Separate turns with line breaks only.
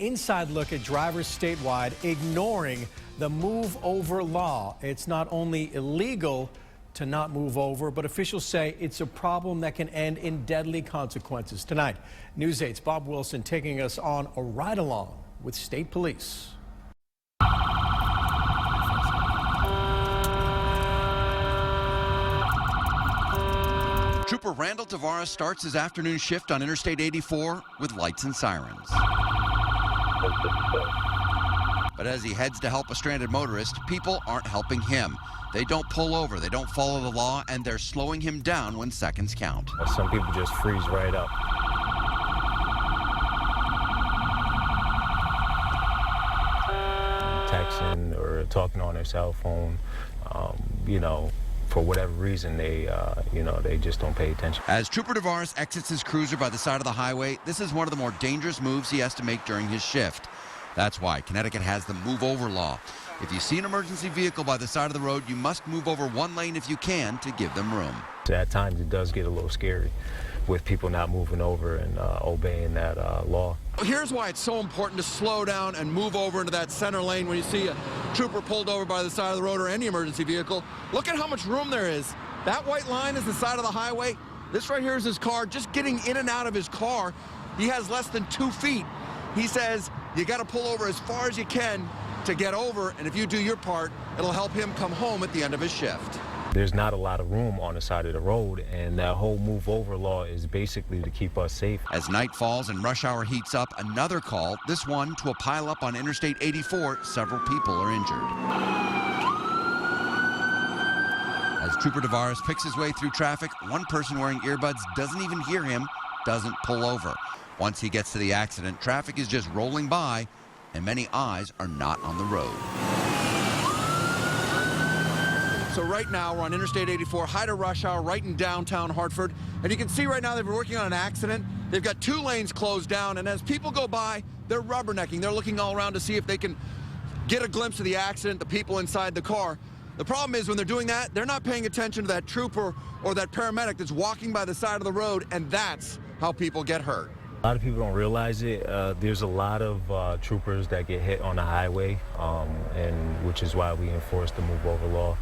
Inside look at drivers statewide ignoring the move over law. It's not only illegal to not move over, but officials say it's a problem that can end in deadly consequences. Tonight, News 8's Bob Wilson taking us on a ride along with state police.
Trooper Randall Tavares starts his afternoon shift on Interstate 84 with lights and sirens. But as he heads to help a stranded motorist, people aren't helping him. They don't pull over, they don't follow the law, and they're slowing him down when seconds count.
Some people just freeze right up. Texting or talking on their cell phone, for whatever reason, they just don't pay attention.
As Trooper Tavares exits his cruiser by the side of the highway, this is one of the more dangerous moves he has to make during his shift. That's why Connecticut has the move over law. If you see an emergency vehicle by the side of the road, you must move over one lane if you can to give them room.
At times it does get a little scary with people not moving over and obeying that law.
Here's why it's so important to slow down and move over into that center lane when you see a trooper pulled over by the side of the road or any emergency vehicle. Look at how much room there is. That white line is the side of the highway. This right here is his car. Just getting in and out of his car, he has less than 2 feet. He says you got to pull over as far as you can to get over, and if you do your part, it'll help him come home at the end of his shift.
There's not a lot of room on the side of the road, and that whole move over law is basically to keep us safe.
As night falls and rush hour heats up, another call, this one to a pileup on Interstate 84. Several people are injured. As Trooper Tavares picks his way through traffic, one person wearing earbuds doesn't even hear him, doesn't pull over. Once he gets to the accident, traffic is just rolling by, and many eyes are not on the road.
So right now, we're on Interstate 84, height of rush hour, right in downtown Hartford. And you can see right now they've been working on an accident. They've got 2 lanes closed down, and as people go by, they're rubbernecking. They're looking all around to see if they can get a glimpse of the accident, the people inside the car. The problem is when they're doing that, they're not paying attention to that trooper or that paramedic that's walking by the side of the road, and that's how people get hurt.
A lot of people don't realize it. There's a lot of troopers that get hit on the highway, and which is why we enforce the move over law.